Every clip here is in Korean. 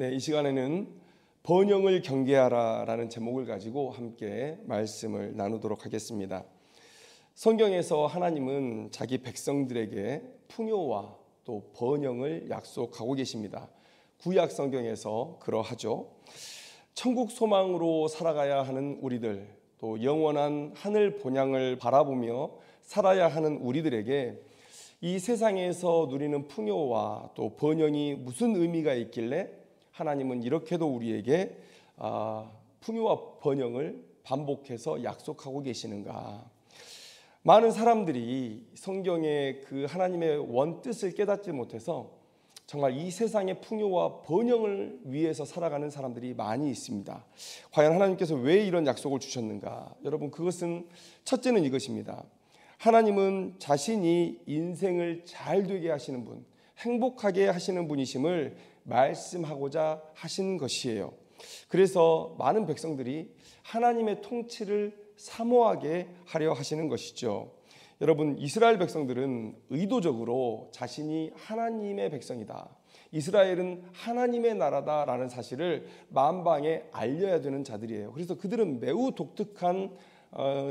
이 시간에는 번영을 경계하라라는 제목을 가지고 함께 말씀을 나누도록 하겠습니다. 성경에서 하나님은 자기 백성들에게 풍요와 또 번영을 약속하고 계십니다. 구약 성경에서 그러하죠. 천국 소망으로 살아가야 하는 우리들, 또 영원한 하늘 본향을 바라보며 살아야 하는 우리들에게 이 세상에서 누리는 풍요와 또 번영이 무슨 의미가 있길래 하나님은 이렇게도 우리에게 풍요와 번영을 반복해서 약속하고 계시는가. 많은 사람들이 성경의 그 하나님의 원뜻을 깨닫지 못해서 정말 이 세상의 풍요와 번영을 위해서 살아가는 사람들이 많이 있습니다. 과연 하나님께서 왜 이런 약속을 주셨는가? 여러분, 그것은 첫째는 이것입니다. 하나님은 자신이 인생을 잘 되게 하시는 분, 행복하게 하시는 분이심을 말씀하고자 하신 것이에요. 그래서 많은 백성들이 하나님의 통치를 사모하게 하려 하시는 것이죠. 여러분, 이스라엘 백성들은 의도적으로 자신이 하나님의 백성이다, 이스라엘은 하나님의 나라다라는 사실을 만방에 알려야 되는 자들이에요. 그래서 그들은 매우 독특한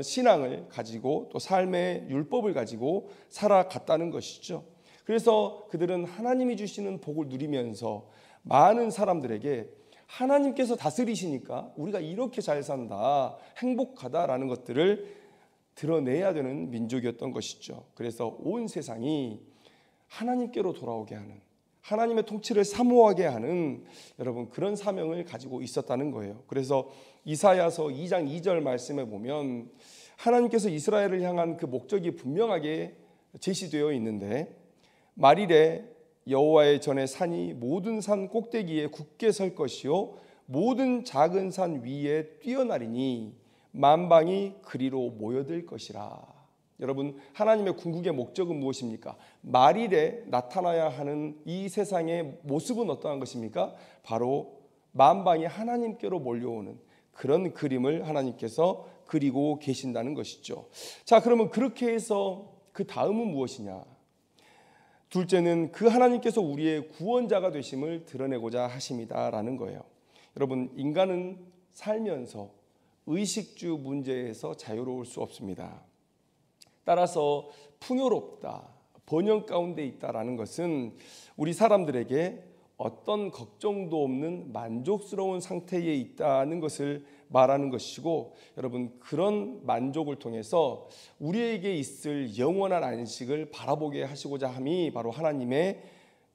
신앙을 가지고 또 삶의 율법을 가지고 살아갔다는 것이죠. 그래서 그들은 하나님이 주시는 복을 누리면서 많은 사람들에게 하나님께서 다스리시니까 우리가 이렇게 잘 산다, 행복하다라는 것들을 드러내야 되는 민족이었던 것이죠. 그래서 온 세상이 하나님께로 돌아오게 하는, 하나님의 통치를 사모하게 하는 여러분 그런 사명을 가지고 있었다는 거예요. 그래서 이사야서 2장 2절 말씀에 보면 하나님께서 이스라엘을 향한 그 목적이 분명하게 제시되어 있는데, 말일에 여호와의 전에 산이 모든 산 꼭대기에 굳게 설 것이요 모든 작은 산 위에 뛰어나리니 만방이 그리로 모여들 것이라. 여러분, 하나님의 궁극의 목적은 무엇입니까? 말일에 나타나야 하는 이 세상의 모습은 어떠한 것입니까? 바로 만방이 하나님께로 몰려오는 그런 그림을 하나님께서 그리고 계신다는 것이죠. 자, 그러면 그렇게 해서 그 다음은 무엇이냐? 둘째는 그 하나님께서 우리의 구원자가 되심을 드러내고자 하심이다라는 거예요. 여러분, 인간은 살면서 의식주 문제에서 자유로울 수 없습니다. 따라서 풍요롭다, 번영 가운데 있다라는 것은 우리 사람들에게 어떤 걱정도 없는 만족스러운 상태에 있다는 것을 말하는 것이고, 여러분 그런 만족을 통해서 우리에게 있을 영원한 안식을 바라보게 하시고자 함이 바로 하나님의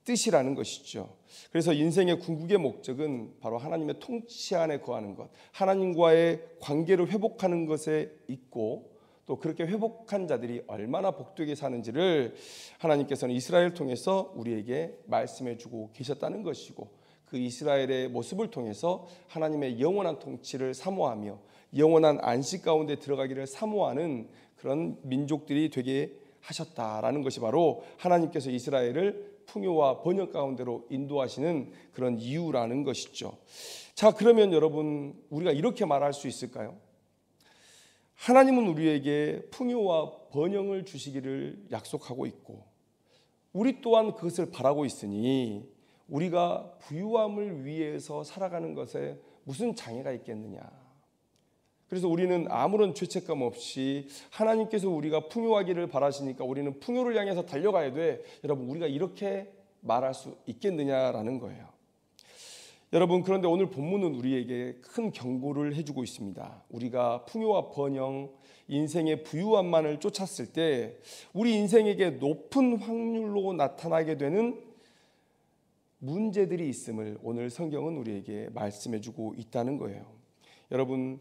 뜻이라는 것이죠. 그래서 인생의 궁극의 목적은 바로 하나님의 통치 안에 거하는 것, 하나님과의 관계를 회복하는 것에 있고, 또 그렇게 회복한 자들이 얼마나 복되게 사는지를 하나님께서는 이스라엘을 통해서 우리에게 말씀해 주고 계셨다는 것이고, 그 이스라엘의 모습을 통해서 하나님의 영원한 통치를 사모하며 영원한 안식 가운데 들어가기를 사모하는 그런 민족들이 되게 하셨다라는 것이 바로 하나님께서 이스라엘을 풍요와 번영 가운데로 인도하시는 그런 이유라는 것이죠. 자, 그러면 여러분, 우리가 이렇게 말할 수 있을까요? 하나님은 우리에게 풍요와 번영을 주시기를 약속하고 있고 우리 또한 그것을 바라고 있으니 우리가 부유함을 위해서 살아가는 것에 무슨 장애가 있겠느냐. 그래서 우리는 아무런 죄책감 없이 하나님께서 우리가 풍요하기를 바라시니까 우리는 풍요를 향해서 달려가야 돼, 여러분 우리가 이렇게 말할 수 있겠느냐라는 거예요. 여러분, 그런데 오늘 본문은 우리에게 큰 경고를 해주고 있습니다. 우리가 풍요와 번영, 인생의 부유함만을 쫓았을 때 우리 인생에게 높은 확률로 나타나게 되는 문제들이 있음을 오늘 성경은 우리에게 말씀해주고 있다는 거예요. 여러분,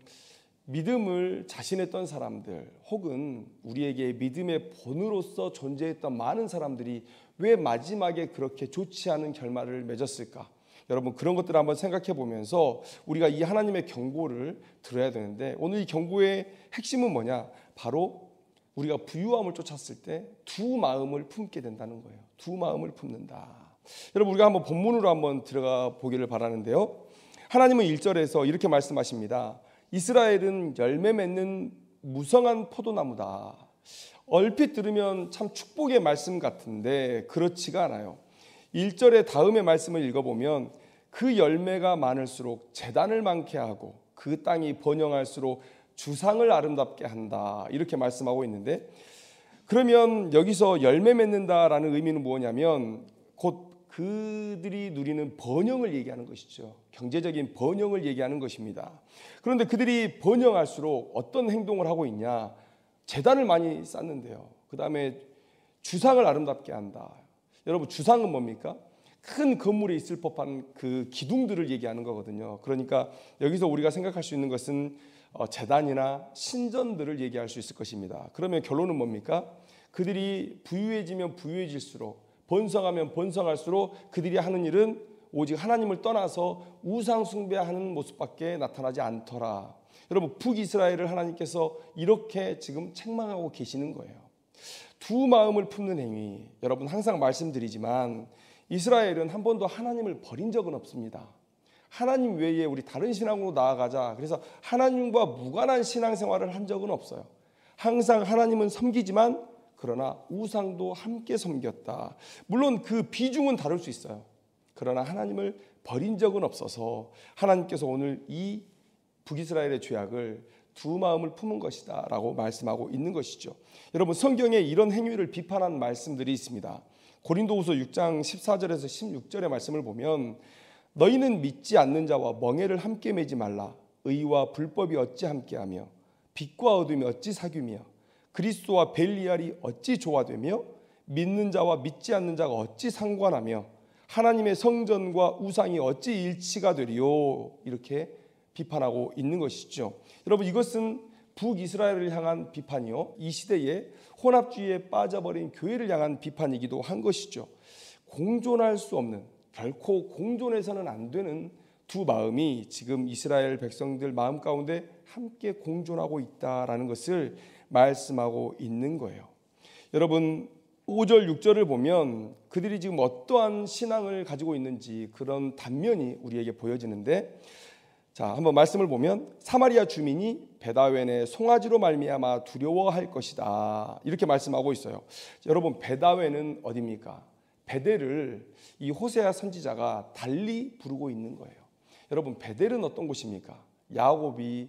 믿음을 자신했던 사람들 혹은 우리에게 믿음의 본으로서 존재했던 많은 사람들이 왜 마지막에 그렇게 좋지 않은 결말을 맺었을까? 여러분, 그런 것들을 한번 생각해 보면서 우리가 이 하나님의 경고를 들어야 되는데, 오늘 이 경고의 핵심은 뭐냐? 바로 우리가 부유함을 쫓았을 때 두 마음을 품게 된다는 거예요. 두 마음을 품는다. 여러분, 우리가 한번 본문으로 한번 들어가 보기를 바라는데요, 하나님은 1절에서 이렇게 말씀하십니다. 이스라엘은 열매 맺는 무성한 포도나무다. 얼핏 들으면 참 축복의 말씀 같은데 그렇지가 않아요. 1절의 다음의 말씀을 읽어보면 그 열매가 많을수록 재단을 많게 하고 그 땅이 번영할수록 주상을 아름답게 한다. 이렇게 말씀하고 있는데, 그러면 여기서 열매 맺는다라는 의미는 뭐냐면 곧 그들이 누리는 번영을 얘기하는 것이죠. 경제적인 번영을 얘기하는 것입니다. 그런데 그들이 번영할수록 어떤 행동을 하고 있냐? 재단을 많이 쌓는데요. 그 다음에 주상을 아름답게 한다. 여러분, 주상은 뭡니까? 큰 건물에 있을 법한 그 기둥들을 얘기하는 거거든요. 그러니까 여기서 우리가 생각할 수 있는 것은 제단이나 신전들을 얘기할 수 있을 것입니다. 그러면 결론은 뭡니까? 그들이 부유해지면 부유해질수록, 번성하면 번성할수록 그들이 하는 일은 오직 하나님을 떠나서 우상 숭배하는 모습밖에 나타나지 않더라. 여러분, 북이스라엘을 하나님께서 이렇게 지금 책망하고 계시는 거예요. 두 마음을 품는 행위. 여러분, 항상 말씀드리지만 이스라엘은 한 번도 하나님을 버린 적은 없습니다. 하나님 외에 우리 다른 신앙으로 나아가자, 그래서 하나님과 무관한 신앙생활을 한 적은 없어요. 항상 하나님은 섬기지만 그러나 우상도 함께 섬겼다. 물론 그 비중은 다를 수 있어요. 그러나 하나님을 버린 적은 없어서 하나님께서 오늘 이 북이스라엘의 죄악을 두 마음을 품은 것이다 라고 말씀하고 있는 것이죠. 여러분, 성경에 이런 행위를 비판한 말씀들이 있습니다. 고린도후서 6장 14절에서 16절의 말씀을 보면, 너희는 믿지 않는 자와 멍에를 함께 매지 말라. 의와 불법이 어찌 함께하며 빛과 어둠이 어찌 사귀며 그리스도와 벨리알이 어찌 조화되며 믿는 자와 믿지 않는 자가 어찌 상관하며 하나님의 성전과 우상이 어찌 일치가 되리요. 이렇게 비판하고 있는 것이죠. 여러분, 이것은 북이스라엘을 향한 비판이요, 이 시대에 혼합주의에 빠져버린 교회를 향한 비판이기도 한 것이죠. 공존할 수 없는, 결코 공존해서는 안 되는 두 마음이 지금 이스라엘 백성들 마음 가운데 함께 공존하고 있다라는 것을 말씀하고 있는 거예요. 여러분, 5절 6절을 보면 그들이 지금 어떠한 신앙을 가지고 있는지 그런 단면이 우리에게 보여지는데, 자, 한번 말씀을 보면 사마리아 주민이 베다웬의 송아지로 말미암아 두려워할 것이다. 이렇게 말씀하고 있어요. 여러분, 베다웬은 어디입니까? 베델을 이 호세아 선지자가 달리 부르고 있는 거예요. 여러분, 베델은 어떤 곳입니까? 야곱이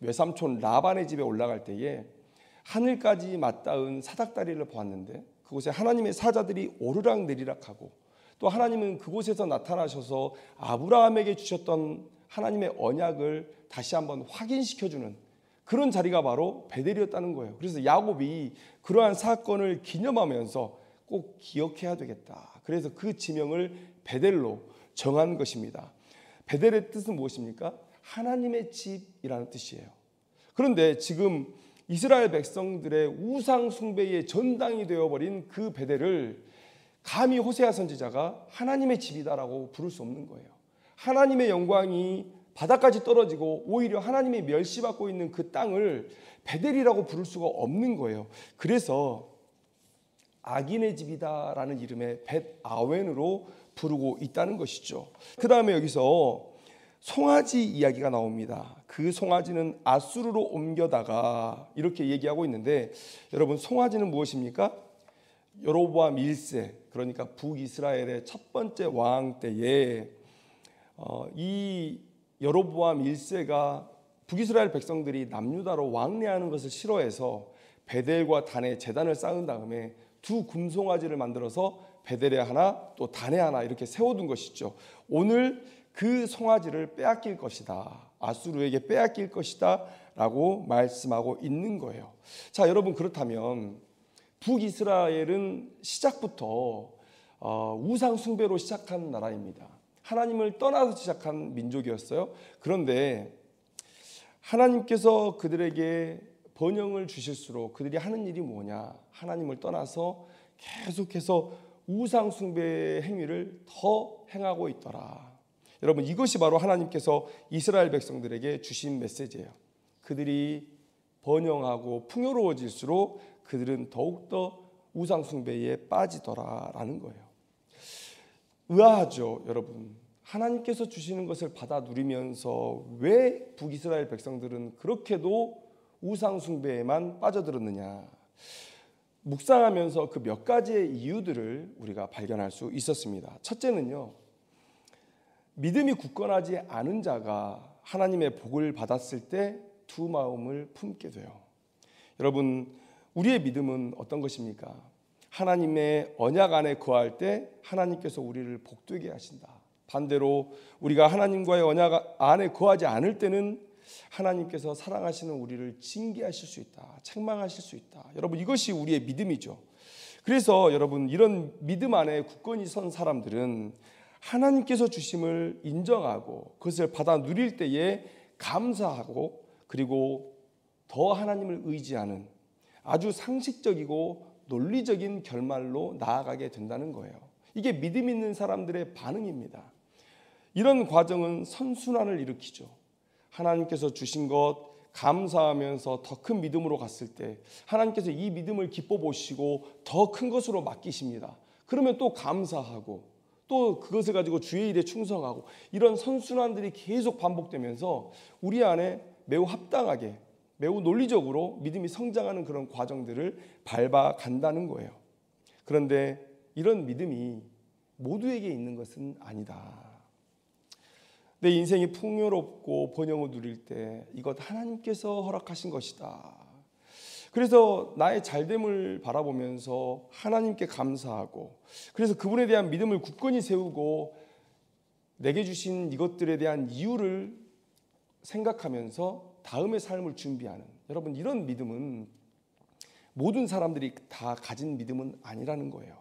외삼촌 라반의 집에 올라갈 때에 하늘까지 맞닿은 사닥다리를 보았는데 그곳에 하나님의 사자들이 오르락내리락하고, 또 하나님은 그곳에서 나타나셔서 아브라함에게 주셨던 하나님의 언약을 다시 한번 확인시켜주는 그런 자리가 바로 베델이었다는 거예요. 그래서 야곱이 그러한 사건을 기념하면서 꼭 기억해야 되겠다. 그래서 그 지명을 베델로 정한 것입니다. 베델의 뜻은 무엇입니까? 하나님의 집이라는 뜻이에요. 그런데 지금 이스라엘 백성들의 우상 숭배의 전당이 되어버린 그 베델을 감히 호세아 선지자가 하나님의 집이다라고 부를 수 없는 거예요. 하나님의 영광이 바닥까지 떨어지고 오히려 하나님이 멸시받고 있는 그 땅을 베델이라고 부를 수가 없는 거예요. 그래서 악인의 집이다라는 이름의 벳아웬으로 부르고 있다는 것이죠. 그 다음에 여기서 송아지 이야기가 나옵니다. 그 송아지는 아수르로 옮겨다가 이렇게 얘기하고 있는데, 여러분, 송아지는 무엇입니까? 여로보암 1세, 그러니까 북이스라엘의 첫 번째 왕 때에 이 여로보암 1세가 북이스라엘 백성들이 남유다로 왕래하는 것을 싫어해서 베델과 단에 제단을 쌓은 다음에 두 금송아지를 만들어서 베델에 하나 또 단에 하나 이렇게 세워둔 것이죠. 오늘 그 송아지를 빼앗길 것이다, 아수르에게 빼앗길 것이다 라고 말씀하고 있는 거예요. 자, 여러분, 그렇다면 북이스라엘은 시작부터 우상 숭배로 시작한 나라입니다. 하나님을 떠나서 시작한 민족이었어요. 그런데 하나님께서 그들에게 번영을 주실수록 그들이 하는 일이 뭐냐? 하나님을 떠나서 계속해서 우상 숭배의 행위를 더 행하고 있더라. 여러분, 이것이 바로 하나님께서 이스라엘 백성들에게 주신 메시지예요. 그들이 번영하고 풍요로워질수록 그들은 더욱더 우상 숭배에 빠지더라라는 거예요. 의아하죠, 여러분. 하나님께서 주시는 것을 받아 누리면서 왜 북이스라엘 백성들은 그렇게도 우상 숭배에만 빠져들었느냐? 묵상하면서 그 몇 가지의 이유들을 우리가 발견할 수 있었습니다. 첫째는요, 믿음이 굳건하지 않은 자가 하나님의 복을 받았을 때 두 마음을 품게 돼요. 여러분, 우리의 믿음은 어떤 것입니까? 하나님의 언약 안에 거할 때 하나님께서 우리를 복되게 하신다. 반대로 우리가 하나님과의 언약 안에 거하지 않을 때는 하나님께서 사랑하시는 우리를 징계하실 수 있다. 책망하실 수 있다. 여러분, 이것이 우리의 믿음이죠. 그래서 여러분, 이런 믿음 안에 굳건히 선 사람들은 하나님께서 주심을 인정하고 그것을 받아 누릴 때에 감사하고, 그리고 더 하나님을 의지하는 아주 상식적이고 논리적인 결말로 나아가게 된다는 거예요. 이게 믿음 있는 사람들의 반응입니다. 이런 과정은 선순환을 일으키죠. 하나님께서 주신 것 감사하면서 더 큰 믿음으로 갔을 때 하나님께서 이 믿음을 기뻐 보시고 더 큰 것으로 맡기십니다. 그러면 또 감사하고 또 그것을 가지고 주의 일에 충성하고, 이런 선순환들이 계속 반복되면서 우리 안에 매우 합당하게, 매우 논리적으로 믿음이 성장하는 그런 과정들을 밟아간다는 거예요. 그런데 이런 믿음이 모두에게 있는 것은 아니다. 내 인생이 풍요롭고 번영을 누릴 때 이것 하나님께서 허락하신 것이다. 그래서 나의 잘됨을 바라보면서 하나님께 감사하고, 그래서 그분에 대한 믿음을 굳건히 세우고 내게 주신 이것들에 대한 이유를 생각하면서 다음의 삶을 준비하는, 여러분, 이런 믿음은 모든 사람들이 다 가진 믿음은 아니라는 거예요.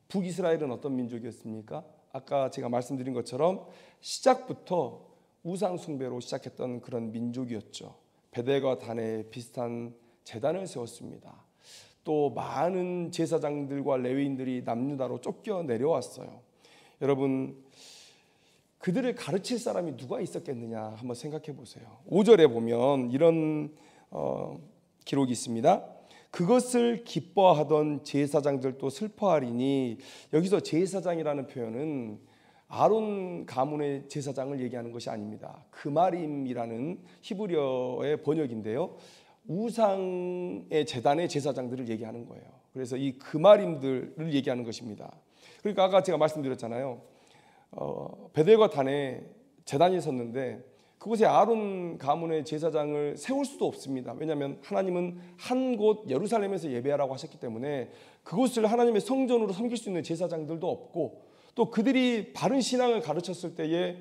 북이스라엘은 어떤 민족이었습니까? 아까 제가 말씀드린 것처럼 시작부터 우상 숭배로 시작했던 그런 민족이었죠. 베델과 단에 비슷한 제단을 세웠습니다. 또 많은 제사장들과 레위인들이 남유다로 쫓겨 내려왔어요. 여러분, 그들을 가르칠 사람이 누가 있었겠느냐 한번 생각해 보세요. 5절에 보면 이런 기록이 있습니다. 그것을 기뻐하던 제사장들도 슬퍼하리니, 여기서 제사장이라는 표현은 아론 가문의 제사장을 얘기하는 것이 아닙니다. 그마림이라는 히브리어의 번역인데요, 우상의 제단의 제사장들을 얘기하는 거예요. 그래서 이 그마림들을 얘기하는 것입니다. 그러니까 아까 제가 말씀드렸잖아요. 베델과 단에 제단이 섰는데 그곳에 아론 가문의 제사장을 세울 수도 없습니다. 왜냐하면 하나님은 한 곳 예루살렘에서 예배하라고 하셨기 때문에 그곳을 하나님의 성전으로 섬길 수 있는 제사장들도 없고, 또 그들이 바른 신앙을 가르쳤을 때에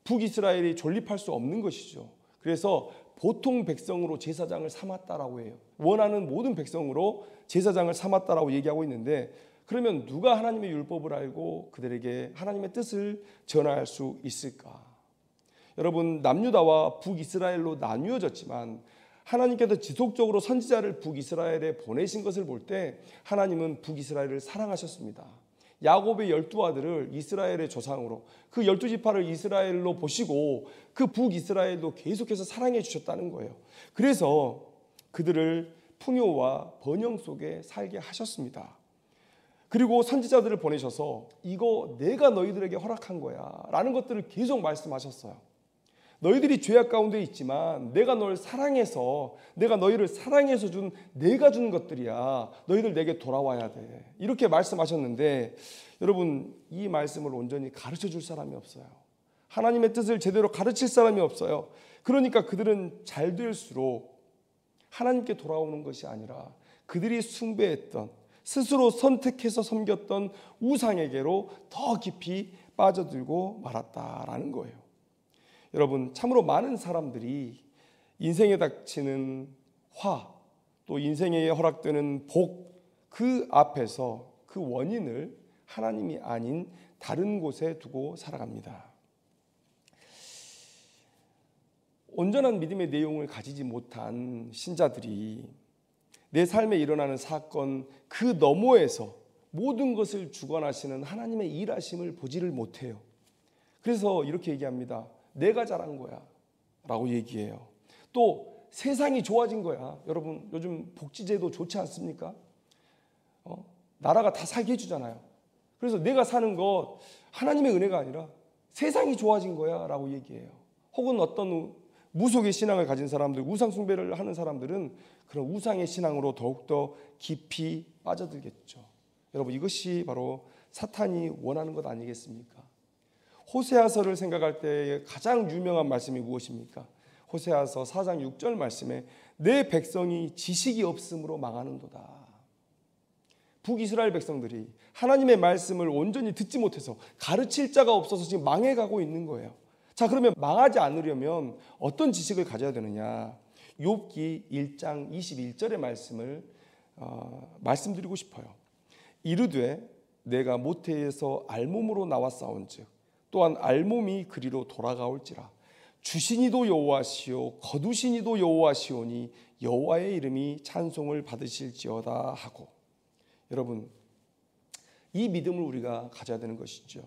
북이스라엘이 존립할 수 없는 것이죠. 그래서 보통 백성으로 제사장을 삼았다라고 해요. 원하는 모든 백성으로 제사장을 삼았다라고 얘기하고 있는데, 그러면 누가 하나님의 율법을 알고 그들에게 하나님의 뜻을 전할 수 있을까? 여러분, 남유다와 북이스라엘로 나뉘어졌지만 하나님께서 지속적으로 선지자를 북이스라엘에 보내신 것을 볼 때 하나님은 북이스라엘을 사랑하셨습니다. 야곱의 12아들을 이스라엘의 조상으로, 그 12지파를 이스라엘로 보시고 그 북이스라엘도 계속해서 사랑해 주셨다는 거예요. 그래서 그들을 풍요와 번영 속에 살게 하셨습니다. 그리고 선지자들을 보내셔서 이거 내가 너희들에게 허락한 거야 라는 것들을 계속 말씀하셨어요. 너희들이 죄악 가운데 있지만 내가 너를 사랑해서, 내가 너희를 사랑해서 내가 준 것들이야. 너희들 내게 돌아와야 돼. 이렇게 말씀하셨는데, 여러분, 이 말씀을 온전히 가르쳐 줄 사람이 없어요. 하나님의 뜻을 제대로 가르칠 사람이 없어요. 그러니까 그들은 잘 될수록 하나님께 돌아오는 것이 아니라 그들이 숭배했던, 스스로 선택해서 섬겼던 우상에게로 더 깊이 빠져들고 말았다라는 거예요. 여러분, 참으로 많은 사람들이 인생에 닥치는 화, 또 인생에 허락되는 복, 그 앞에서 그 원인을 하나님이 아닌 다른 곳에 두고 살아갑니다. 온전한 믿음의 내용을 가지지 못한 신자들이 내 삶에 일어나는 사건 그 너머에서 모든 것을 주관하시는 하나님의 일하심을 보지를 못해요. 그래서 이렇게 얘기합니다. 내가 잘한 거야 라고 얘기해요. 또 세상이 좋아진 거야. 여러분, 요즘 복지제도 좋지 않습니까? 나라가 다 살게 해주잖아요. 그래서 내가 사는 것 하나님의 은혜가 아니라 세상이 좋아진 거야 라고 얘기해요. 혹은 어떤 무속의 신앙을 가진 사람들, 우상 숭배를 하는 사람들은 그런 우상의 신앙으로 더욱더 깊이 빠져들겠죠. 여러분, 이것이 바로 사탄이 원하는 것 아니겠습니까? 호세아서를 생각할 때 가장 유명한 말씀이 무엇입니까? 호세아서 4장 6절 말씀에 내 백성이 지식이 없음으로 망하는도다. 북이스라엘 백성들이 하나님의 말씀을 온전히 듣지 못해서 가르칠 자가 없어서 지금 망해가고 있는 거예요. 자, 그러면 망하지 않으려면 어떤 지식을 가져야 되느냐? 욥기 1장 21절의 말씀을 말씀드리고 싶어요. 이르되 내가 모태에서 알몸으로 나왔사온즉 또한 알몸이 그리로 돌아가올지라. 주시니도 여호와시오 거두시니도 여호와시오니 여호와의 이름이 찬송을 받으실지어다 하고. 여러분, 이 믿음을 우리가 가져야 되는 것이죠.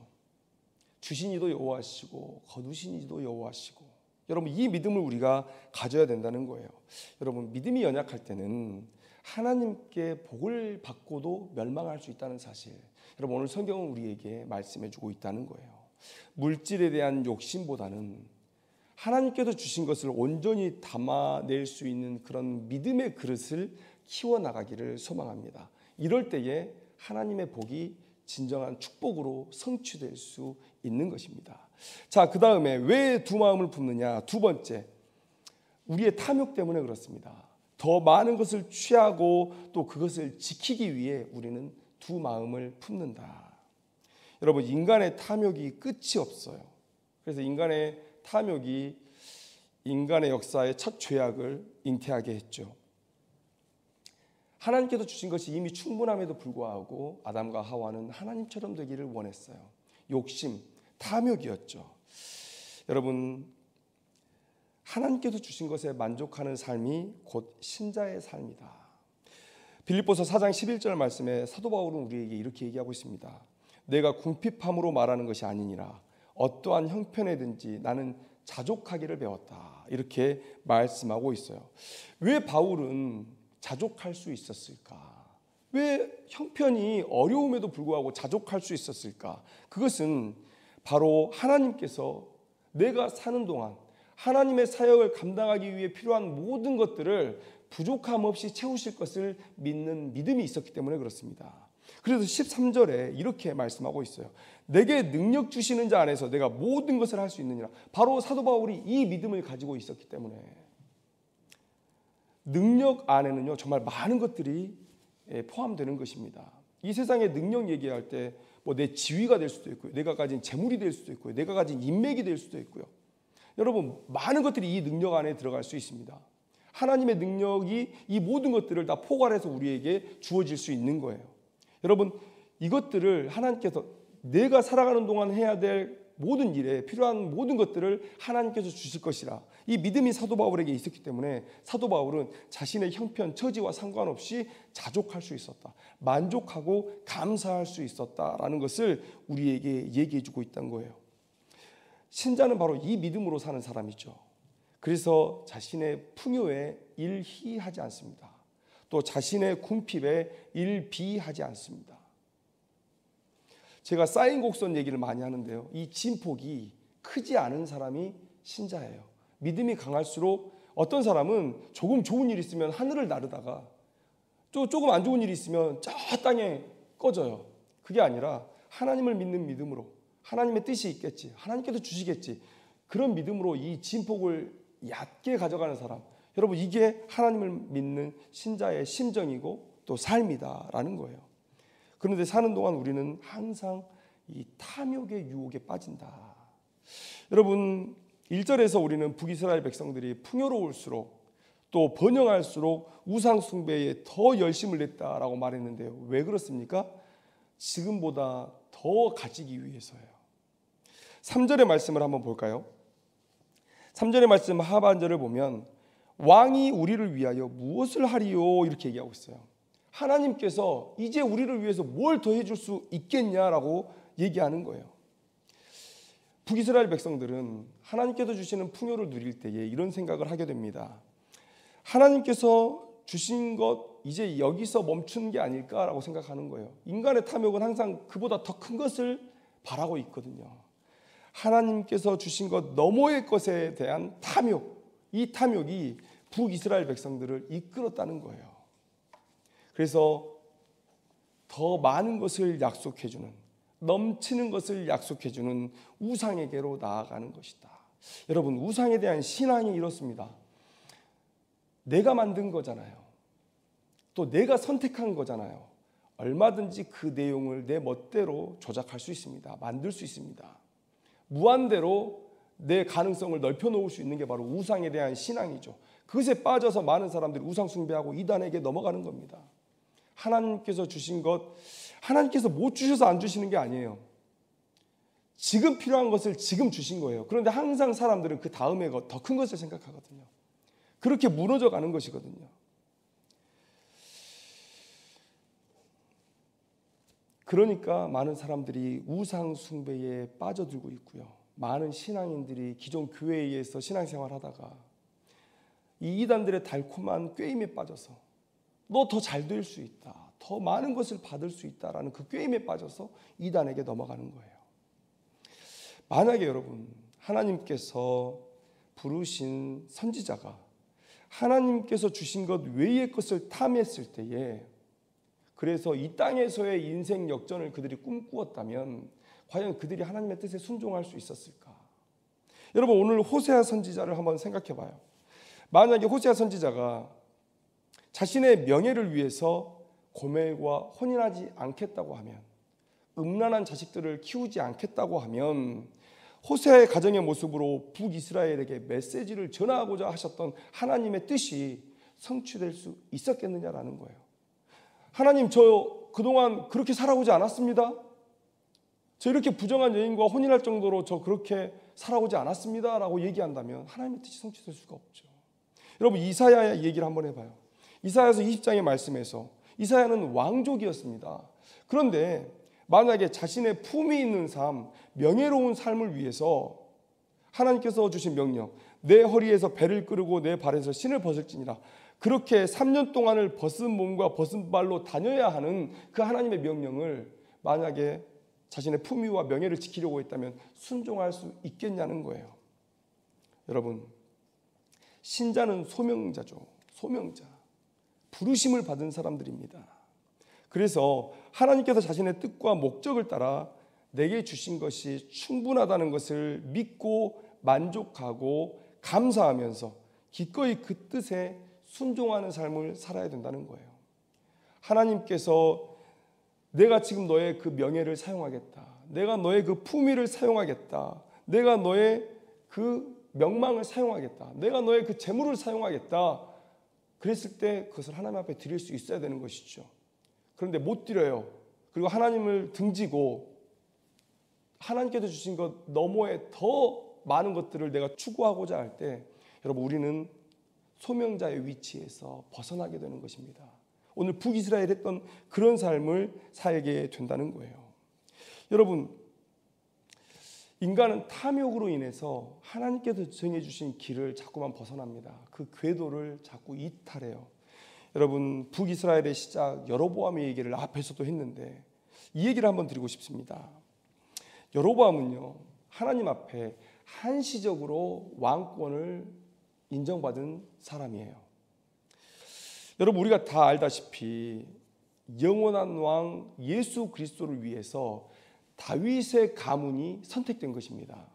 주시니도 여호와시고 거두시니도 여호와시고. 여러분, 이 믿음을 우리가 가져야 된다는 거예요. 여러분, 믿음이 연약할 때는 하나님께 복을 받고도 멸망할 수 있다는 사실, 여러분 오늘 성경은 우리에게 말씀해 주고 있다는 거예요. 물질에 대한 욕심보다는 하나님께서 주신 것을 온전히 담아낼 수 있는 그런 믿음의 그릇을 키워나가기를 소망합니다. 이럴 때에 하나님의 복이 진정한 축복으로 성취될 수 있는 것입니다. 자, 그 다음에 왜 두 마음을 품느냐? 두 번째, 우리의 탐욕 때문에 그렇습니다. 더 많은 것을 취하고 또 그것을 지키기 위해 우리는 두 마음을 품는다. 여러분, 인간의 탐욕이 끝이 없어요. 그래서 인간의 탐욕이 인간의 역사의 첫 죄악을 잉태하게 했죠. 하나님께서 주신 것이 이미 충분함에도 불구하고 아담과 하와는 하나님처럼 되기를 원했어요. 욕심, 탐욕이었죠. 여러분, 하나님께서 주신 것에 만족하는 삶이 곧 신자의 삶이다. 빌립보서 4장 11절 말씀에 사도 바울은 우리에게 이렇게 얘기하고 있습니다. 내가 궁핍함으로 말하는 것이 아니니라. 어떠한 형편에든지 나는 자족하기를 배웠다. 이렇게 말씀하고 있어요. 왜 바울은 자족할 수 있었을까? 왜 형편이 어려움에도 불구하고 자족할 수 있었을까? 그것은 바로 하나님께서 내가 사는 동안 하나님의 사역을 감당하기 위해 필요한 모든 것들을 부족함 없이 채우실 것을 믿는 믿음이 있었기 때문에 그렇습니다. 그래서 13절에 이렇게 말씀하고 있어요. 내게 능력 주시는 자 안에서 내가 모든 것을 할 수 있느니라. 바로 사도 바울이 이 믿음을 가지고 있었기 때문에 능력 안에는요 정말 많은 것들이 포함되는 것입니다. 이 세상의 능력 얘기할 때 뭐 내 지위가 될 수도 있고요, 내가 가진 재물이 될 수도 있고요, 내가 가진 인맥이 될 수도 있고요. 여러분, 많은 것들이 이 능력 안에 들어갈 수 있습니다. 하나님의 능력이 이 모든 것들을 다 포괄해서 우리에게 주어질 수 있는 거예요. 여러분, 이것들을 하나님께서 내가 살아가는 동안 해야 될 모든 일에 필요한 모든 것들을 하나님께서 주실 것이라, 이 믿음이 사도 바울에게 있었기 때문에 사도 바울은 자신의 형편, 처지와 상관없이 자족할 수 있었다, 만족하고 감사할 수 있었다라는 것을 우리에게 얘기해 주고 있다는 거예요. 신자는 바로 이 믿음으로 사는 사람이죠. 그래서 자신의 풍요에 일희하지 않습니다. 또 자신의 궁핍에 일비하지 않습니다. 제가 쌓인 곡선 얘기를 많이 하는데요, 이 진폭이 크지 않은 사람이 신자예요. 믿음이 강할수록 어떤 사람은 조금 좋은 일이 있으면 하늘을 나르다가 조금 안 좋은 일이 있으면 저 땅에 꺼져요. 그게 아니라 하나님을 믿는 믿음으로, 하나님의 뜻이 있겠지, 하나님께서 주시겠지, 그런 믿음으로 이 진폭을 얕게 가져가는 사람, 여러분, 이게 하나님을 믿는 신자의 심정이고 또 삶이다라는 거예요. 그런데 사는 동안 우리는 항상 이 탐욕의 유혹에 빠진다. 여러분, 1절에서 우리는 북이스라엘 백성들이 풍요로울수록 또 번영할수록 우상 숭배에 더 열심을 냈다라고 말했는데요. 왜 그렇습니까? 지금보다 더 가지기 위해서예요. 3절의 말씀을 한번 볼까요? 3절의 말씀 하반절을 보면 왕이 우리를 위하여 무엇을 하리요? 이렇게 얘기하고 있어요. 하나님께서 이제 우리를 위해서 뭘 더 해줄 수 있겠냐라고 얘기하는 거예요. 북이스라엘 백성들은 하나님께서 주시는 풍요를 누릴 때에 이런 생각을 하게 됩니다. 하나님께서 주신 것 이제 여기서 멈추는 게 아닐까라고 생각하는 거예요. 인간의 탐욕은 항상 그보다 더 큰 것을 바라고 있거든요. 하나님께서 주신 것 너머의 것에 대한 탐욕, 이 탐욕이 북이스라엘 백성들을 이끌었다는 거예요. 그래서 더 많은 것을 약속해주는, 넘치는 것을 약속해 주는 우상에게로 나아가는 것이다. 여러분, 우상에 대한 신앙이 이렇습니다. 내가 만든 거잖아요. 또 내가 선택한 거잖아요. 얼마든지 그 내용을 내 멋대로 조작할 수 있습니다. 만들 수 있습니다. 무한대로 내 가능성을 넓혀 놓을 수 있는 게 바로 우상에 대한 신앙이죠. 그것에 빠져서 많은 사람들이 우상 숭배하고 이단에게 넘어가는 겁니다. 하나님께서 주신 것, 하나님께서 못 주셔서 안 주시는 게 아니에요. 지금 필요한 것을 지금 주신 거예요. 그런데 항상 사람들은 그 다음에 더 큰 것을 생각하거든요. 그렇게 무너져 가는 것이거든요. 그러니까 많은 사람들이 우상 숭배에 빠져들고 있고요. 많은 신앙인들이 기존 교회에 의해서 신앙생활 하다가 이 이단들의 달콤한 꾀임에 빠져서 너 더 잘 될 수 있다, 더 많은 것을 받을 수 있다라는 그 꾀임에 빠져서 이단에게 넘어가는 거예요. 만약에 여러분, 하나님께서 부르신 선지자가 하나님께서 주신 것 외의 것을 탐했을 때에, 그래서 이 땅에서의 인생 역전을 그들이 꿈꾸었다면 과연 그들이 하나님의 뜻에 순종할 수 있었을까? 여러분, 오늘 호세아 선지자를 한번 생각해 봐요. 만약에 호세아 선지자가 자신의 명예를 위해서 고멜과 혼인하지 않겠다고 하면, 음란한 자식들을 키우지 않겠다고 하면 호세아의 가정의 모습으로 북이스라엘에게 메시지를 전하고자 하셨던 하나님의 뜻이 성취될 수 있었겠느냐라는 거예요. 하나님, 저 그동안 그렇게 살아오지 않았습니다. 저 이렇게 부정한 여인과 혼인할 정도로 저 그렇게 살아오지 않았습니다 라고 얘기한다면 하나님의 뜻이 성취될 수가 없죠. 여러분, 이사야의 얘기를 한번 해봐요. 이사야서 20장의 말씀에서 이사야는 왕족이었습니다. 그런데 만약에 자신의 품위 있는 삶, 명예로운 삶을 위해서 하나님께서 주신 명령, 내 허리에서 배를 끄르고 내 발에서 신을 벗을지니라, 그렇게 3년 동안을 벗은 몸과 벗은 발로 다녀야 하는 그 하나님의 명령을 만약에 자신의 품위와 명예를 지키려고 했다면 순종할 수 있겠냐는 거예요. 여러분, 신자는 소명자죠. 소명자. 부르심을 받은 사람들입니다. 그래서 하나님께서 자신의 뜻과 목적을 따라 내게 주신 것이 충분하다는 것을 믿고 만족하고 감사하면서 기꺼이 그 뜻에 순종하는 삶을 살아야 된다는 거예요. 하나님께서 내가 지금 너의 그 명예를 사용하겠다, 내가 너의 그 품위를 사용하겠다, 내가 너의 그 명망을 사용하겠다, 내가 너의 그 재물을 사용하겠다, 그랬을 때 그것을 하나님 앞에 드릴 수 있어야 되는 것이죠. 그런데 못 드려요. 그리고 하나님을 등지고 하나님께서 주신 것 너머에 더 많은 것들을 내가 추구하고자 할 때, 여러분, 우리는 소명자의 위치에서 벗어나게 되는 것입니다. 오늘 북이스라엘 했던 그런 삶을 살게 된다는 거예요. 여러분, 인간은 탐욕으로 인해서 하나님께서 정해주신 길을 자꾸만 벗어납니다. 그 궤도를 자꾸 이탈해요. 여러분, 북이스라엘의 시작 여로보암의 얘기를 앞에서도 했는데 이 얘기를 한번 드리고 싶습니다. 여로보암은요, 하나님 앞에 한시적으로 왕권을 인정받은 사람이에요. 여러분, 우리가 다 알다시피 영원한 왕 예수 그리스도를 위해서 다윗의 가문이 선택된 것입니다.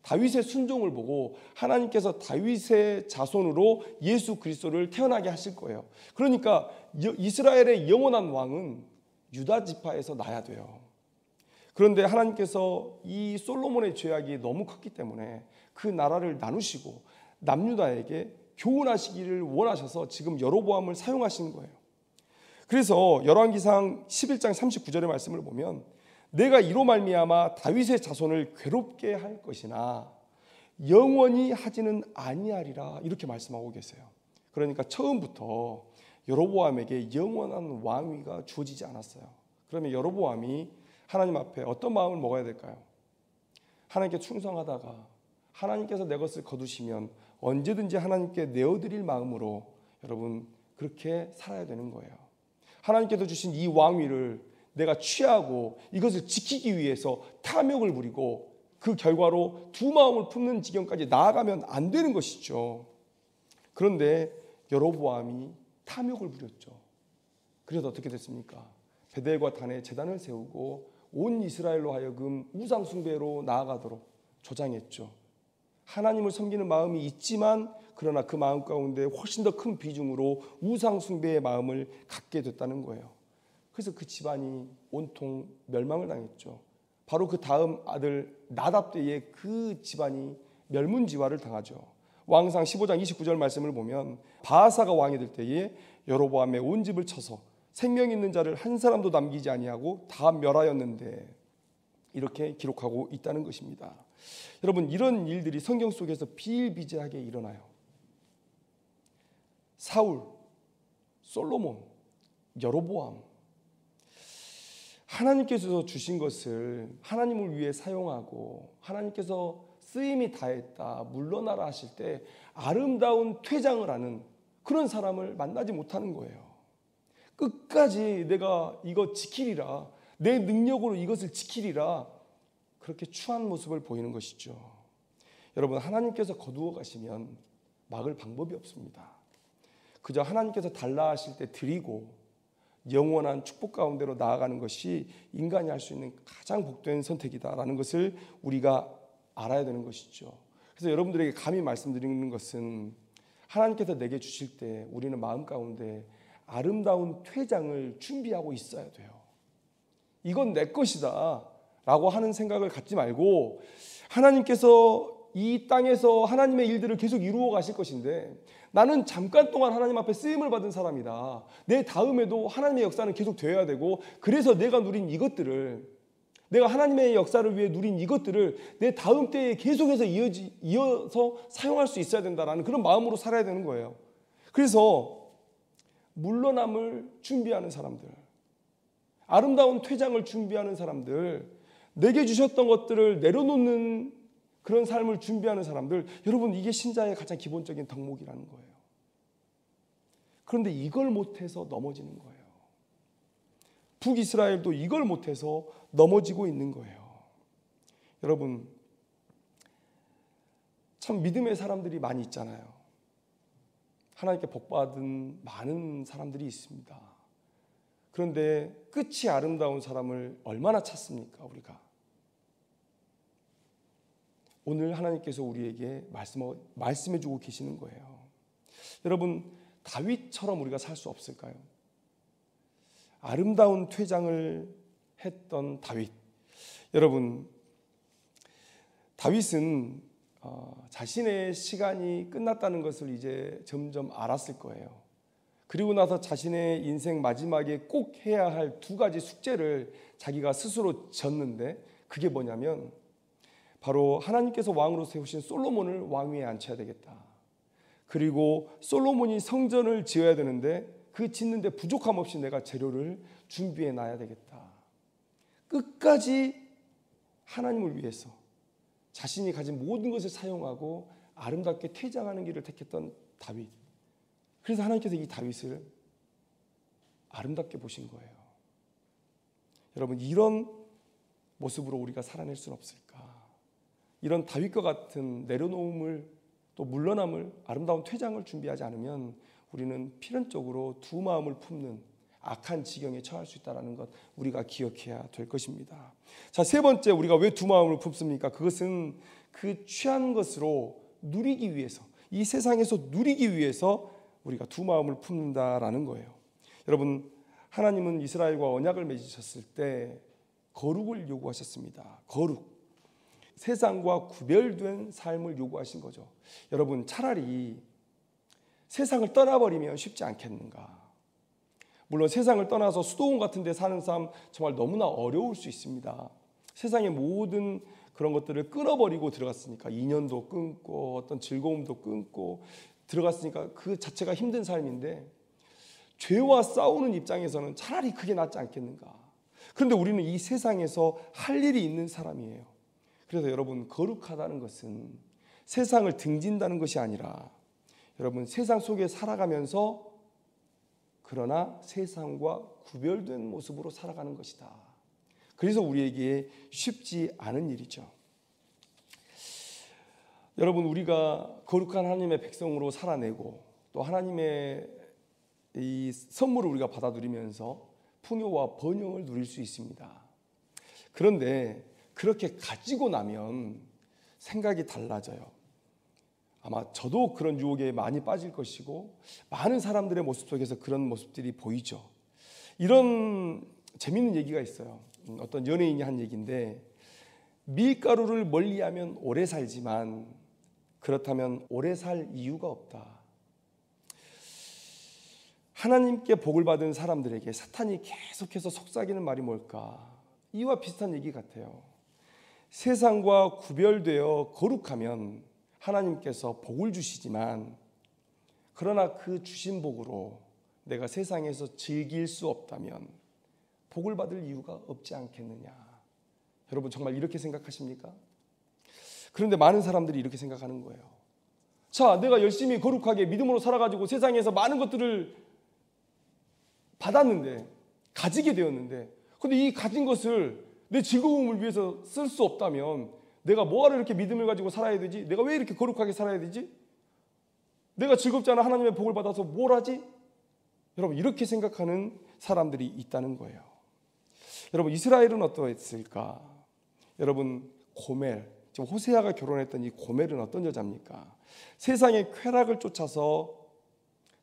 다윗의 순종을 보고 하나님께서 다윗의 자손으로 예수 그리스도를 태어나게 하실 거예요. 그러니까 이스라엘의 영원한 왕은 유다 지파에서 나야 돼요. 그런데 하나님께서 이 솔로몬의 죄악이 너무 컸기 때문에 그 나라를 나누시고 남유다에게 교훈하시기를 원하셔서 지금 여로보암을 사용하시는 거예요. 그래서 열왕기상 11장 39절의 말씀을 보면 내가 이로 말미암아 다윗의 자손을 괴롭게 할 것이나 영원히 하지는 아니하리라, 이렇게 말씀하고 계세요. 그러니까 처음부터 여로보암에게 영원한 왕위가 주어지지 않았어요. 그러면 여로보암이 하나님 앞에 어떤 마음을 먹어야 될까요? 하나님께 충성하다가 하나님께서 내 것을 거두시면 언제든지 하나님께 내어드릴 마음으로 여러분 그렇게 살아야 되는 거예요. 하나님께서 주신 이 왕위를 내가 취하고 이것을 지키기 위해서 탐욕을 부리고 그 결과로 두 마음을 품는 지경까지 나아가면 안 되는 것이죠. 그런데 여로보암이 탐욕을 부렸죠. 그래서 어떻게 됐습니까? 베델과 단에 제단을 세우고 온 이스라엘로 하여금 우상 숭배로 나아가도록 조장했죠. 하나님을 섬기는 마음이 있지만 그러나 그 마음 가운데 훨씬 더 큰 비중으로 우상 숭배의 마음을 갖게 됐다는 거예요. 그래서 그 집안이 온통 멸망을 당했죠. 바로 그 다음 아들 나답 때에 그 집안이 멸문지화를 당하죠. 왕상 15장 29절 말씀을 보면 바하사가 왕이 될 때에 여로보암의 온 집을 쳐서 생명 있는 자를 한 사람도 남기지 아니하고 다 멸하였는데, 이렇게 기록하고 있다는 것입니다. 여러분, 이런 일들이 성경 속에서 비일비재하게 일어나요. 사울, 솔로몬, 여로보암, 하나님께서 주신 것을 하나님을 위해 사용하고 하나님께서 쓰임이 다했다, 물러나라 하실 때 아름다운 퇴장을 하는 그런 사람을 만나지 못하는 거예요. 끝까지 내가 이거 지키리라, 내 능력으로 이것을 지키리라, 그렇게 추한 모습을 보이는 것이죠. 여러분, 하나님께서 거두어 가시면 막을 방법이 없습니다. 그저 하나님께서 달라 하실 때 드리고 영원한 축복 가운데로 나아가는 것이 인간이 할 수 있는 가장 복된 선택이다라는 것을 우리가 알아야 되는 것이죠. 그래서 여러분들에게 감히 말씀드리는 것은, 하나님께서 내게 주실 때 우리는 마음 가운데 아름다운 퇴장을 준비하고 있어야 돼요. 이건 내 것이다 라고 하는 생각을 갖지 말고, 하나님께서 이 땅에서 하나님의 일들을 계속 이루어 가실 것인데 나는 잠깐 동안 하나님 앞에 쓰임을 받은 사람이다, 내 다음에도 하나님의 역사는 계속 되어야 되고, 그래서 내가 누린 이것들을, 내가 하나님의 역사를 위해 누린 이것들을 내 다음 때에 계속해서 이어서 사용할 수 있어야 된다라는 그런 마음으로 살아야 되는 거예요. 그래서 물러남을 준비하는 사람들, 아름다운 퇴장을 준비하는 사람들, 내게 주셨던 것들을 내려놓는 그런 삶을 준비하는 사람들, 여러분, 이게 신자의 가장 기본적인 덕목이라는 거예요. 그런데 이걸 못해서 넘어지는 거예요. 북이스라엘도 이걸 못해서 넘어지고 있는 거예요. 여러분, 참 믿음의 사람들이 많이 있잖아요. 하나님께 복받은 많은 사람들이 있습니다. 그런데 끝이 아름다운 사람을 얼마나 찾습니까, 우리가? 오늘 하나님께서 우리에게 말씀해주고 계시는 거예요. 여러분, 다윗처럼 우리가 살 수 없을까요? 아름다운 퇴장을 했던 다윗. 여러분, 다윗은 자신의 시간이 끝났다는 것을 이제 점점 알았을 거예요. 그리고 나서 자신의 인생 마지막에 꼭 해야 할 두 가지 숙제를 자기가 스스로 졌는데, 그게 뭐냐면 바로 하나님께서 왕으로 세우신 솔로몬을 왕위에 앉혀야 되겠다. 그리고 솔로몬이 성전을 지어야 되는데 그 짓는데 부족함 없이 내가 재료를 준비해 놔야 되겠다. 끝까지 하나님을 위해서 자신이 가진 모든 것을 사용하고 아름답게 퇴장하는 길을 택했던 다윗. 그래서 하나님께서 이 다윗을 아름답게 보신 거예요. 여러분, 이런 모습으로 우리가 살아낼 수는 없을까? 이런 다윗과 같은 내려놓음을, 또 물러남을, 아름다운 퇴장을 준비하지 않으면 우리는 필연적으로 두 마음을 품는 악한 지경에 처할 수 있다는 것, 우리가 기억해야 될 것입니다. 자, 세 번째, 우리가 왜 두 마음을 품습니까? 그것은 그 취한 것으로 누리기 위해서, 이 세상에서 누리기 위해서 우리가 두 마음을 품는다라는 거예요. 여러분, 하나님은 이스라엘과 언약을 맺으셨을 때 거룩을 요구하셨습니다. 거룩. 세상과 구별된 삶을 요구하신 거죠. 여러분, 차라리 세상을 떠나버리면 쉽지 않겠는가? 물론 세상을 떠나서 수도원 같은 데 사는 삶 정말 너무나 어려울 수 있습니다. 세상의 모든 그런 것들을 끊어버리고 들어갔으니까, 인연도 끊고 어떤 즐거움도 끊고 들어갔으니까 그 자체가 힘든 삶인데, 죄와 싸우는 입장에서는 차라리 그게 낫지 않겠는가? 그런데 우리는 이 세상에서 할 일이 있는 사람이에요. 그래서 여러분, 거룩하다는 것은 세상을 등진다는 것이 아니라, 여러분, 세상 속에 살아가면서 그러나 세상과 구별된 모습으로 살아가는 것이다. 그래서 우리에게 쉽지 않은 일이죠. 여러분, 우리가 거룩한 하나님의 백성으로 살아내고 또 하나님의 이 선물을 우리가 받아들이면서 풍요와 번영을 누릴 수 있습니다. 그런데 그렇게 가지고 나면 생각이 달라져요. 아마 저도 그런 유혹에 많이 빠질 것이고 많은 사람들의 모습 속에서 그런 모습들이 보이죠. 이런 재밌는 얘기가 있어요. 어떤 연예인이 한 얘기인데, 밀가루를 멀리하면 오래 살지만 그렇다면 오래 살 이유가 없다. 하나님께 복을 받은 사람들에게 사탄이 계속해서 속삭이는 말이 뭘까? 이와 비슷한 얘기 같아요. 세상과 구별되어 거룩하면 하나님께서 복을 주시지만, 그러나 그 주신 복으로 내가 세상에서 즐길 수 없다면 복을 받을 이유가 없지 않겠느냐. 여러분 정말 이렇게 생각하십니까? 그런데 많은 사람들이 이렇게 생각하는 거예요. 자, 내가 열심히 거룩하게 믿음으로 살아가지고 세상에서 많은 것들을 받았는데, 가지게 되었는데, 근데 이 가진 것을 내 즐거움을 위해서 쓸 수 없다면 내가 뭐하러 이렇게 믿음을 가지고 살아야 되지? 내가 왜 이렇게 거룩하게 살아야 되지? 내가 즐겁지 않아 하나님의 복을 받아서 뭘 하지? 여러분 이렇게 생각하는 사람들이 있다는 거예요. 여러분 이스라엘은 어떠했을까? 여러분 고멜, 지금 호세아가 결혼했던 이 고멜은 어떤 여자입니까? 세상의 쾌락을 쫓아서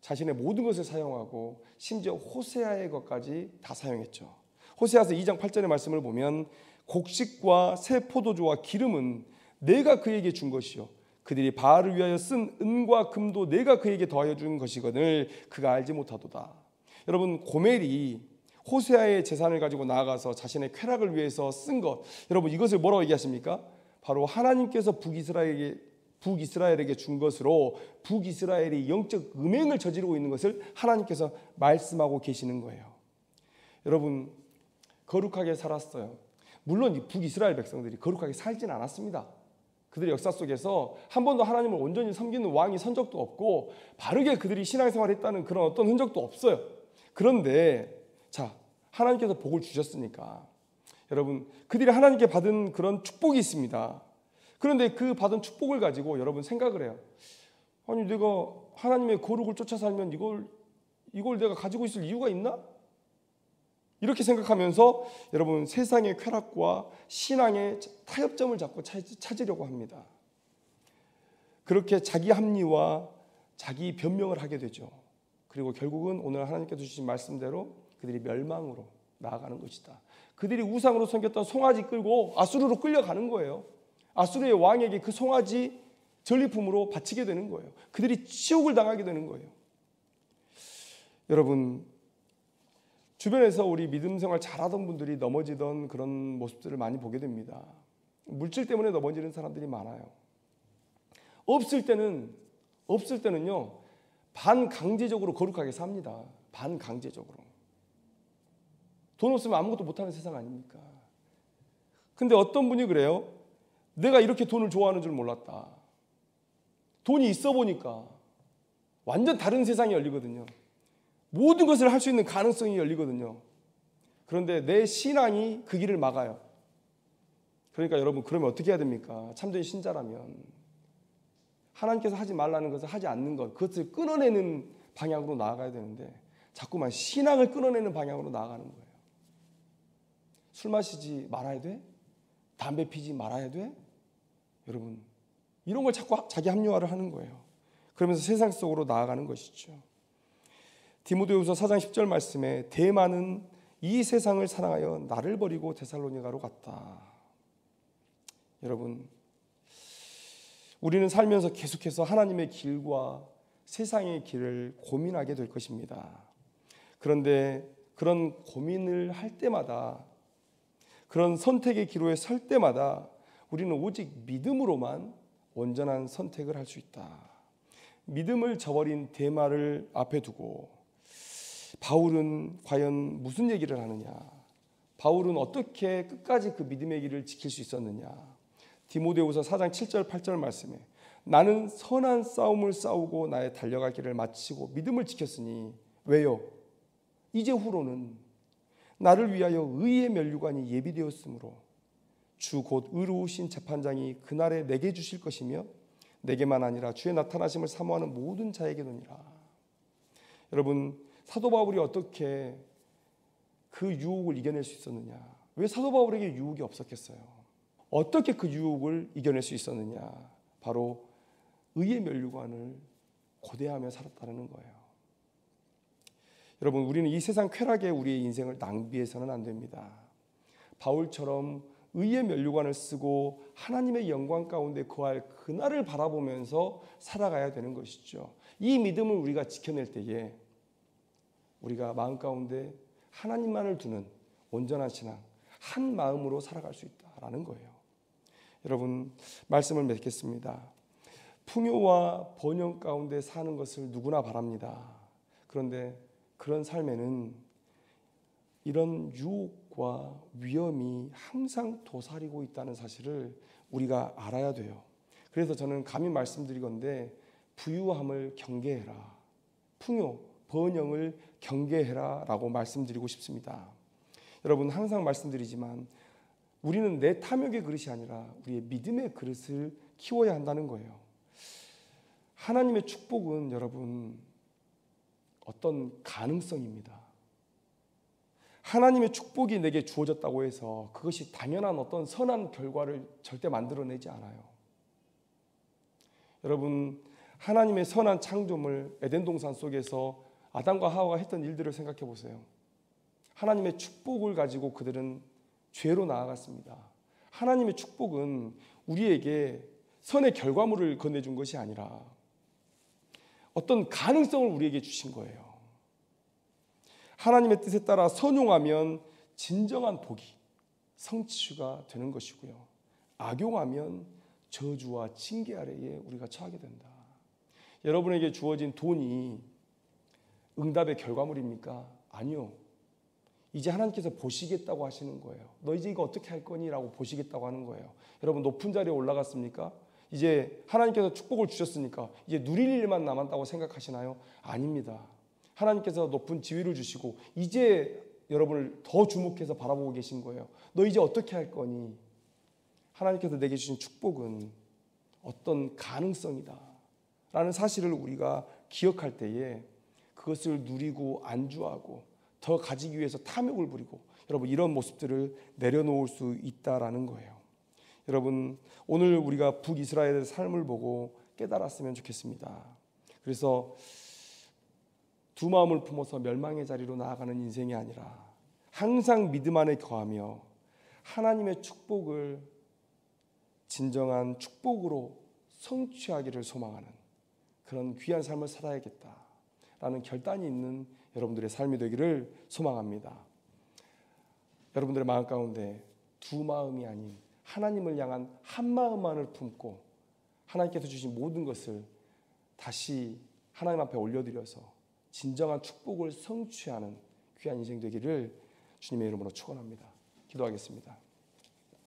자신의 모든 것을 사용하고 심지어 호세아의 것까지 다 사용했죠. 호세아서 2장 8절의 말씀을 보면 곡식과 새 포도주와 기름은 내가 그에게 준 것이요 그들이 바알을 위하여 쓴 은과 금도 내가 그에게 더하여 준 것이거늘 그가 알지 못하도다. 여러분 고멜이 호세아의 재산을 가지고 나아가서 자신의 쾌락을 위해서 쓴 것, 여러분 이것을 뭐라고 얘기하십니까? 바로 하나님께서 북이스라엘에게 준 것으로 북이스라엘이 영적 음행을 저지르고 있는 것을 하나님께서 말씀하고 계시는 거예요. 여러분 거룩하게 살았어요. 물론 이 북이스라엘 백성들이 거룩하게 살진 않았습니다. 그들의 역사 속에서 한 번도 하나님을 온전히 섬기는 왕이 선 적도 없고 바르게 그들이 신앙생활을 했다는 그런 어떤 흔적도 없어요. 그런데 자, 하나님께서 복을 주셨으니까 여러분 그들이 하나님께 받은 그런 축복이 있습니다. 그런데 그 받은 축복을 가지고 여러분 생각을 해요. 아니 내가 하나님의 거룩을 쫓아 살면 이걸 내가 가지고 있을 이유가 있나? 이렇게 생각하면서 여러분 세상의 쾌락과 신앙의 타협점을 자꾸 찾으려고 합니다. 그렇게 자기 합리와 자기 변명을 하게 되죠. 그리고 결국은 오늘 하나님께서 주신 말씀대로 그들이 멸망으로 나아가는 것이다. 그들이 우상으로 섬겼던 송아지 끌고 아수르로 끌려가는 거예요. 아수르의 왕에게 그 송아지 전리품으로 바치게 되는 거예요. 그들이 치욕을 당하게 되는 거예요. 여러분 주변에서 우리 믿음 생활 잘하던 분들이 넘어지던 그런 모습들을 많이 보게 됩니다. 물질 때문에 넘어지는 사람들이 많아요. 없을 때는요 반강제적으로 거룩하게 삽니다. 반강제적으로. 돈 없으면 아무것도 못하는 세상 아닙니까? 근데 어떤 분이 그래요. 내가 이렇게 돈을 좋아하는 줄 몰랐다. 돈이 있어 보니까 완전 다른 세상이 열리거든요. 모든 것을 할 수 있는 가능성이 열리거든요. 그런데 내 신앙이 그 길을 막아요. 그러니까 여러분 그러면 어떻게 해야 됩니까? 참된 신자라면 하나님께서 하지 말라는 것을 하지 않는 것, 그것을 끊어내는 방향으로 나아가야 되는데 자꾸만 신앙을 끊어내는 방향으로 나아가는 거예요. 술 마시지 말아야 돼? 담배 피지 말아야 돼? 여러분 이런 걸 자꾸 자기 합리화를 하는 거예요. 그러면서 세상 속으로 나아가는 것이죠. 디모데후서 4장 10절 말씀에 대만은 이 세상을 사랑하여 나를 버리고 데살로니가로 갔다. 여러분 우리는 살면서 계속해서 하나님의 길과 세상의 길을 고민하게 될 것입니다. 그런데 그런 고민을 할 때마다 그런 선택의 기로에 설 때마다 우리는 오직 믿음으로만 온전한 선택을 할 수 있다. 믿음을 저버린 데마를 앞에 두고 바울은 과연 무슨 얘기를 하느냐? 바울은 어떻게 끝까지 그 믿음의 길을 지킬 수 있었느냐? 디모데후서 4장 7절 8절 말씀에 나는 선한 싸움을 싸우고 나의 달려갈 길을 마치고 믿음을 지켰으니 왜요? 이제 후로는 나를 위하여 의의 면류관이 예비되었으므로 주 곧 의로우신 재판장이 그날에 내게 주실 것이며 내게만 아니라 주의 나타나심을 사모하는 모든 자에게도니라. 여러분 사도 바울이 어떻게 그 유혹을 이겨낼 수 있었느냐? 왜 사도 바울에게 유혹이 없었겠어요? 어떻게 그 유혹을 이겨낼 수 있었느냐? 바로 의의 면류관을 고대하며 살았다는 거예요. 여러분, 우리는 이 세상 쾌락에 우리의 인생을 낭비해서는 안 됩니다. 바울처럼 의의 면류관을 쓰고 하나님의 영광 가운데 거할 그날을 바라보면서 살아가야 되는 것이죠. 이 믿음을 우리가 지켜낼 때에 우리가 마음 가운데 하나님만을 두는 온전한 신앙, 한 마음으로 살아갈 수 있다라는 거예요. 여러분, 말씀을 맺겠습니다. 풍요와 번영 가운데 사는 것을 누구나 바랍니다. 그런데 그런 삶에는 이런 유혹과 위험이 항상 도사리고 있다는 사실을 우리가 알아야 돼요. 그래서 저는 감히 말씀드리건대 부유함을 경계해라, 풍요, 번영을 경계해라 라고 말씀드리고 싶습니다. 여러분, 항상 말씀드리지만 우리는 내 탐욕의 그릇이 아니라 우리의 믿음의 그릇을 키워야 한다는 거예요. 하나님의 축복은 여러분 어떤 가능성입니다. 하나님의 축복이 내게 주어졌다고 해서 그것이 당연한 어떤 선한 결과를 절대 만들어내지 않아요. 여러분, 하나님의 선한 창조물 에덴 동산 속에서 아담과 하와가 했던 일들을 생각해 보세요. 하나님의 축복을 가지고 그들은 죄로 나아갔습니다. 하나님의 축복은 우리에게 선의 결과물을 건네준 것이 아니라 어떤 가능성을 우리에게 주신 거예요. 하나님의 뜻에 따라 선용하면 진정한 복이 성취가 되는 것이고요. 악용하면 저주와 징계 아래에 우리가 처하게 된다. 여러분에게 주어진 돈이 응답의 결과물입니까? 아니요. 이제 하나님께서 보시겠다고 하시는 거예요. 너 이제 이거 어떻게 할 거니? 라고 보시겠다고 하는 거예요. 여러분, 높은 자리에 올라갔습니까? 이제 하나님께서 축복을 주셨으니까 이제 누릴 일만 남았다고 생각하시나요? 아닙니다. 하나님께서 높은 지위를 주시고 이제 여러분을 더 주목해서 바라보고 계신 거예요. 너 이제 어떻게 할 거니? 하나님께서 내게 주신 축복은 어떤 가능성이다 라는 사실을 우리가 기억할 때에 그것을 누리고 안주하고 더 가지기 위해서 탐욕을 부리고 여러분 이런 모습들을 내려놓을 수 있다라는 거예요. 여러분, 오늘 우리가 북이스라엘의 삶을 보고 깨달았으면 좋겠습니다. 그래서 두 마음을 품어서 멸망의 자리로 나아가는 인생이 아니라 항상 믿음 안에 거하며 하나님의 축복을 진정한 축복으로 성취하기를 소망하는 그런 귀한 삶을 살아야겠다라는 결단이 있는 여러분들의 삶이 되기를 소망합니다. 여러분들의 마음 가운데 두 마음이 아닌 하나님을 향한 한 마음만을 품고 하나님께서 주신 모든 것을 다시 하나님 앞에 올려드려서 진정한 축복을 성취하는 귀한 인생 되기를 주님의 이름으로 축원합니다. 기도하겠습니다.